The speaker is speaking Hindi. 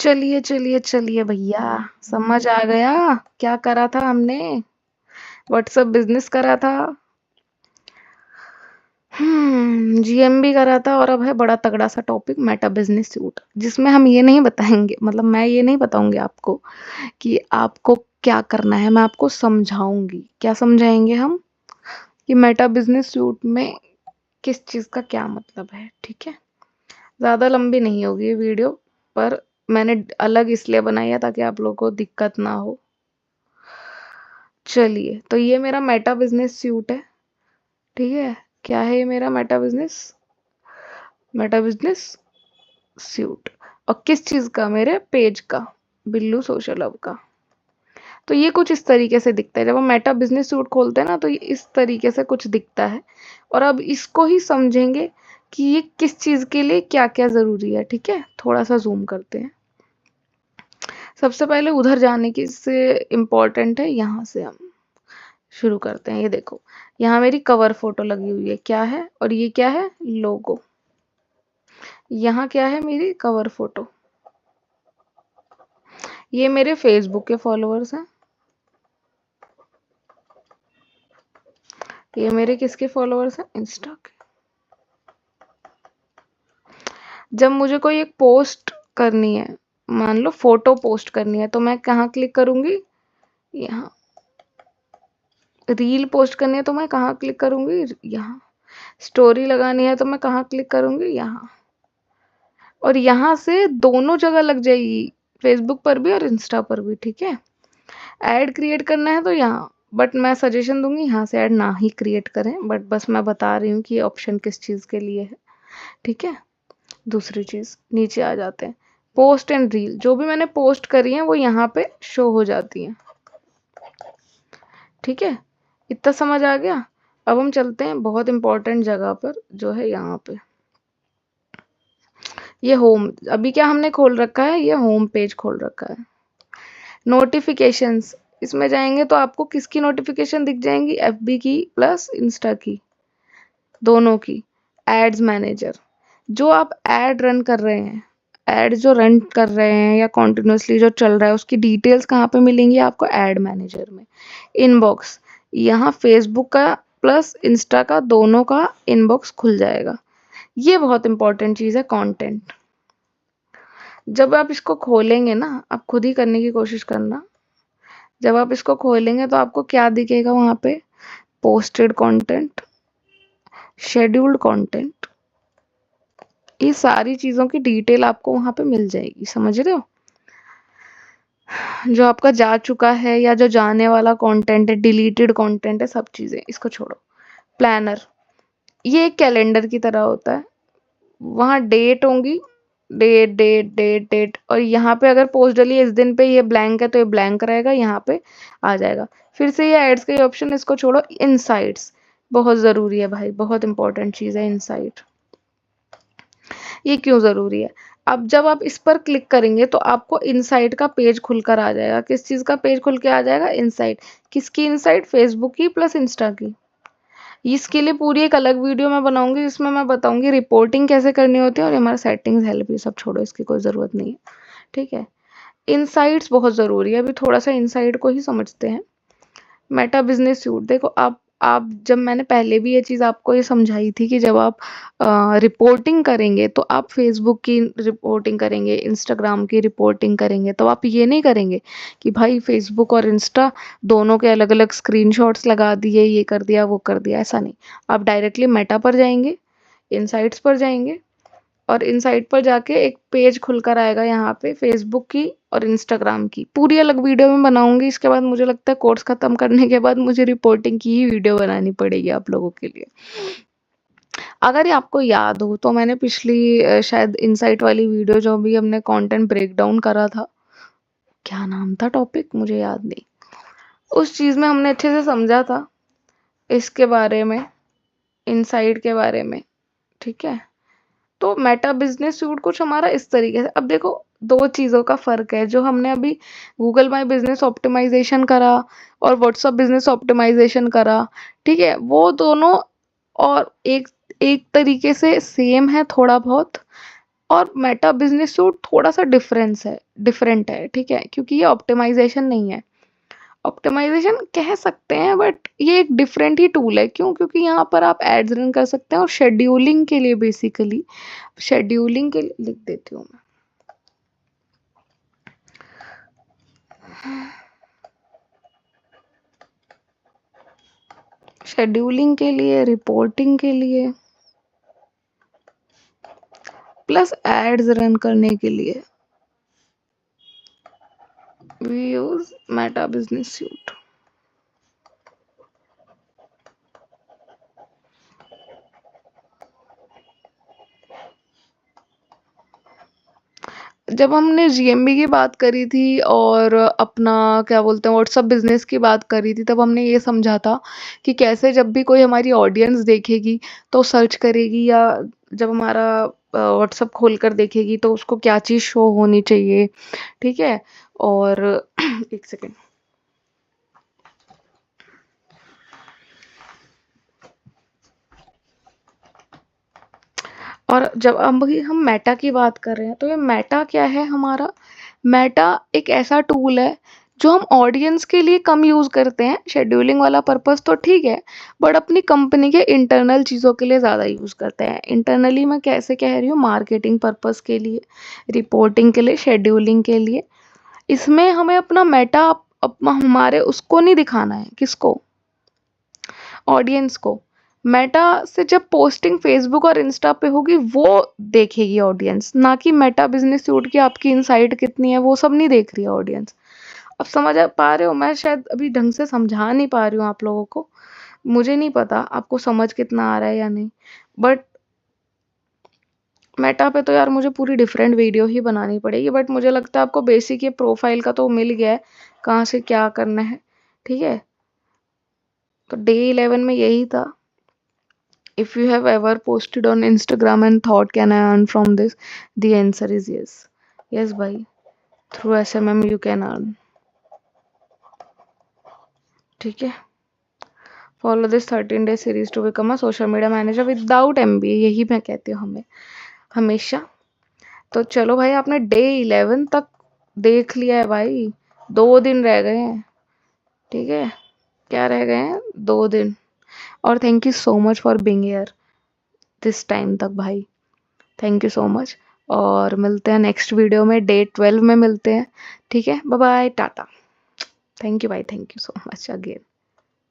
चलिए चलिए चलिए भैया, समझ आ गया क्या करा था हमने। व्हाट्सअप बिजनेस करा था। जीएमबी करा था और अब है बड़ा तगड़ा सा टॉपिक मेटा बिजनेस सूट, जिसमें हम ये नहीं बताएंगे, मतलब मैं ये नहीं बताऊंगी आपको कि आपको क्या करना है। मैं आपको समझाऊंगी। क्या समझाएंगे हम? कि मेटा बिजनेस सूट में किस चीज का क्या मतलब है। ठीक है, ज्यादा लंबी नहीं होगी ये वीडियो, पर मैंने अलग इसलिए बनाई है ताकि आप लोगों को दिक्कत ना हो। चलिए, तो ये मेरा मेटा बिजनेस सूट है। ठीक है, क्या है ये मेरा मेटा बिजनेस सूट। और किस चीज का? मेरे पेज का, बिल्लू सोशल हब का। तो ये कुछ इस तरीके से दिखता है। जब हम मेटा बिजनेस सूट खोलते हैं ना, तो ये इस तरीके से कुछ दिखता है। और अब इसको ही समझेंगे कि ये किस चीज के लिए क्या क्या जरूरी है। ठीक है, थोड़ा सा जूम करते हैं। सबसे पहले उधर जाने की से इम्पोर्टेंट है, यहाँ से हम शुरू करते हैं। ये देखो, यहाँ मेरी कवर फोटो लगी हुई है, क्या है? और ये क्या है? लोगो। यहाँ क्या है? मेरी कवर फोटो। ये मेरे फेसबुक के फॉलोअर्स हैं। ये मेरे किसके फॉलोअर्स हैं? इंस्टा के। जब मुझे कोई एक पोस्ट करनी है, मान लो फोटो पोस्ट करनी है, तो मैं कहाँ क्लिक करूंगी? यहाँ। रील पोस्ट करनी है तो मैं कहाँ क्लिक करूंगी? यहाँ। स्टोरी लगानी है तो मैं कहाँ क्लिक करूंगी? यहाँ। और यहाँ से दोनों जगह लग जाएगी, फेसबुक पर भी और इंस्टा पर भी। ठीक है, ऐड क्रिएट करना है तो यहाँ, बट मैं सजेशन दूंगी यहाँ से ऐड ना ही क्रिएट करें, बट बस मैं बता रही हूँ कि ये ऑप्शन किस चीज़ के लिए है। ठीक है, दूसरी चीज़, नीचे आ जाते हैं। पोस्ट एंड रील, जो भी मैंने पोस्ट करी है वो यहाँ पे शो हो जाती है। ठीक है, इतना समझ आ गया। अब हम चलते हैं बहुत इंपॉर्टेंट जगह पर, जो है यहाँ पे। ये होम, अभी क्या हमने खोल रखा है? ये होम पेज खोल रखा है। नोटिफिकेशंस, इसमें जाएंगे तो आपको किसकी नोटिफिकेशन दिख जाएंगी? एफबी की प्लस इंस्टा की, दोनों की। एड्स मैनेजर, जो आप एड रन कर रहे हैं, एड जो रन कर रहे हैं या कॉन्टिन्यूसली जो चल रहा है, उसकी डिटेल्स कहाँ पे मिलेंगी आपको? एड मैनेजर में। इनबॉक्स, यहाँ फेसबुक का प्लस इंस्टा का, दोनों का इनबॉक्स खुल जाएगा। ये बहुत इंपॉर्टेंट चीज़ है, कंटेंट। जब आप इसको खोलेंगे ना, आप खुद ही करने की कोशिश करना। जब आप इसको खोलेंगे तो आपको क्या दिखेगा वहाँ पे? पोस्टेड कंटेंट, शेड्यूल्ड कंटेंट, ये सारी चीज़ों की डिटेल आपको वहाँ पे मिल जाएगी। समझ रहे हो? जो आपका जा चुका है या जो जाने वाला कंटेंट है, डिलीटेड कंटेंट है, सब चीज़ें, इसको छोड़ो। प्लानर, ये एक कैलेंडर की तरह होता है। वहाँ डेट होंगी, डेट डेट डेट डेट, और यहाँ पे अगर पोस्ट डली है इस दिन पे, ये ब्लैंक है तो ये ब्लैंक रहेगा, यहाँ पे आ जाएगा। फिर से ये एड्स का ऑप्शन, इसको छोड़ो। इनसाइट्स बहुत ज़रूरी है भाई, बहुत इंपॉर्टेंट चीज़ है इनसाइट। ये क्यों ज़रूरी है? अब जब आप इस पर क्लिक करेंगे तो आपको इनसाइट का पेज खुलकर आ जाएगा। किस चीज़ का पेज खुल के आ जाएगा? इनसाइट। किसकी इनसाइट? फेसबुक की प्लस इंस्टा की। इसके लिए पूरी एक अलग वीडियो मैं बनाऊंगी, जिसमें मैं बताऊंगी रिपोर्टिंग कैसे करनी होती है, और हमारा सेटिंग्स हेल्प, ये सब छोड़ो, इसकी कोई ज़रूरत नहीं है। ठीक है, इनसाइट्स बहुत ज़रूरी है। अभी थोड़ा सा इनसाइट को ही समझते हैं। मेटा बिजनेस सूट, देखो आप जब मैंने पहले भी ये चीज़ आपको ये समझाई थी कि जब आप रिपोर्टिंग करेंगे तो आप फेसबुक की रिपोर्टिंग करेंगे, इंस्टाग्राम की रिपोर्टिंग करेंगे, तो आप ये नहीं करेंगे कि भाई फेसबुक और इंस्टा दोनों के अलग अलग स्क्रीनशॉट्स लगा दिए, ये कर दिया वो कर दिया, ऐसा नहीं। आप डायरेक्टली मेटा पर जाएंगे, इनसाइट्स पर जाएंगे, और इनसाइट पर जाके एक पेज खुलकर आएगा यहाँ पे फेसबुक की और इंस्टाग्राम की। पूरी अलग वीडियो में बनाऊंगी। इसके बाद मुझे लगता है कोर्स खत्म करने के बाद मुझे रिपोर्टिंग की ही वीडियो बनानी पड़ेगी आप लोगों के लिए। अगर ये आपको याद हो तो मैंने पिछली शायद इनसाइट वाली वीडियो, जो भी हमने कंटेंट ब्रेकडाउन करा था, क्या नाम था टॉपिक मुझे याद नहीं, उस चीज़ में हमने अच्छे से समझा था इसके बारे में, इनसाइट के बारे में। ठीक है, तो मेटा बिजनेस सूट कुछ हमारा इस तरीके से। अब देखो, दो चीज़ों का फ़र्क है। जो हमने अभी गूगल माई बिजनेस ऑप्टिमाइजेशन करा और व्हाट्सअप बिजनेस ऑप्टिमाइजेशन करा, ठीक है, वो दोनों और एक एक तरीके से सेम है थोड़ा बहुत, और मेटा बिजनेस सूट थोड़ा सा डिफरेंट है, ठीक है, क्योंकि ये ऑप्टिमाइजेशन नहीं है। ऑप्टिमाइजेशन कह सकते हैं बट ये एक डिफरेंट ही टूल है। क्यों? क्योंकि यहाँ पर आप एड्स रन कर सकते हैं और शेड्यूलिंग के लिए, बेसिकली शेड्यूलिंग के लिए लिख देती हूँ मैं। शेड्यूलिंग के लिए, रिपोर्टिंग के लिए, प्लस एड्स रन करने के लिए we use Meta business suite. जब हमने जीएमबी की बात करी थी और अपना क्या बोलते हैं व्हाट्सअप बिजनेस की बात करी थी, तब हमने ये समझा था कि कैसे जब भी कोई हमारी ऑडियंस देखेगी तो सर्च करेगी, या जब हमारा व्हाट्सअप खोल कर देखेगी तो उसको क्या चीज़ शो होनी चाहिए, ठीक है। और एक सेकेंड, और जब हम मेटा की बात कर रहे हैं तो ये मेटा क्या है हमारा? मेटा एक ऐसा टूल है जो हम ऑडियंस के लिए कम यूज़ करते हैं। शेड्यूलिंग वाला पर्पस तो ठीक है, बट अपनी कंपनी के इंटरनल चीज़ों के लिए ज़्यादा यूज़ करते हैं। इंटरनली मैं कैसे कह रही हूँ? मार्केटिंग पर्पस के लिए, रिपोर्टिंग के लिए, शेड्यूलिंग के लिए। इसमें हमें अपना मेटा हमारे उसको नहीं दिखाना है। किसको? ऑडियंस को। मेटा से जब पोस्टिंग फेसबुक और इंस्टा पे होगी वो देखेगी ऑडियंस, ना कि मेटा बिजनेस सूट की आपकी इनसाइट कितनी है वो सब नहीं देख रही है ऑडियंस। अब समझ पा रहे हो? मैं शायद अभी ढंग से समझा नहीं पा रही हूँ आप लोगों को, मुझे नहीं पता आपको समझ कितना आ रहा है या नहीं, बट मेटा पे तो यार मुझे पूरी डिफरेंट वीडियो ही बनानी पड़ेगी। बट मुझे लगता है आपको बेसिक ये प्रोफाइल का तो मिल गया है, कहाँ से क्या करना है, ठीक है। तो डे 11 में यही था। If you have ever posted on Instagram and thought, can I earn from this? The answer is yes. Yes, bhai. Through SMM you can earn. ठीक है। Follow this 13-day series to become a social media manager without MBA. यही मैं कहती हूँ हमें हमेशा। तो चलो भाई, आपने डे 11 तक देख लिया है भाई। 2 दिन रह गए हैं, ठीक है। क्या रह गए हैं? 2 दिन। और thank you so much for being here this time तक भाई। Thank you so much. और मिलते हैं नेक्स्ट वीडियो में, डे 12 में मिलते हैं, ठीक है। Bye bye, tata. Thank you भाई, thank you so much again.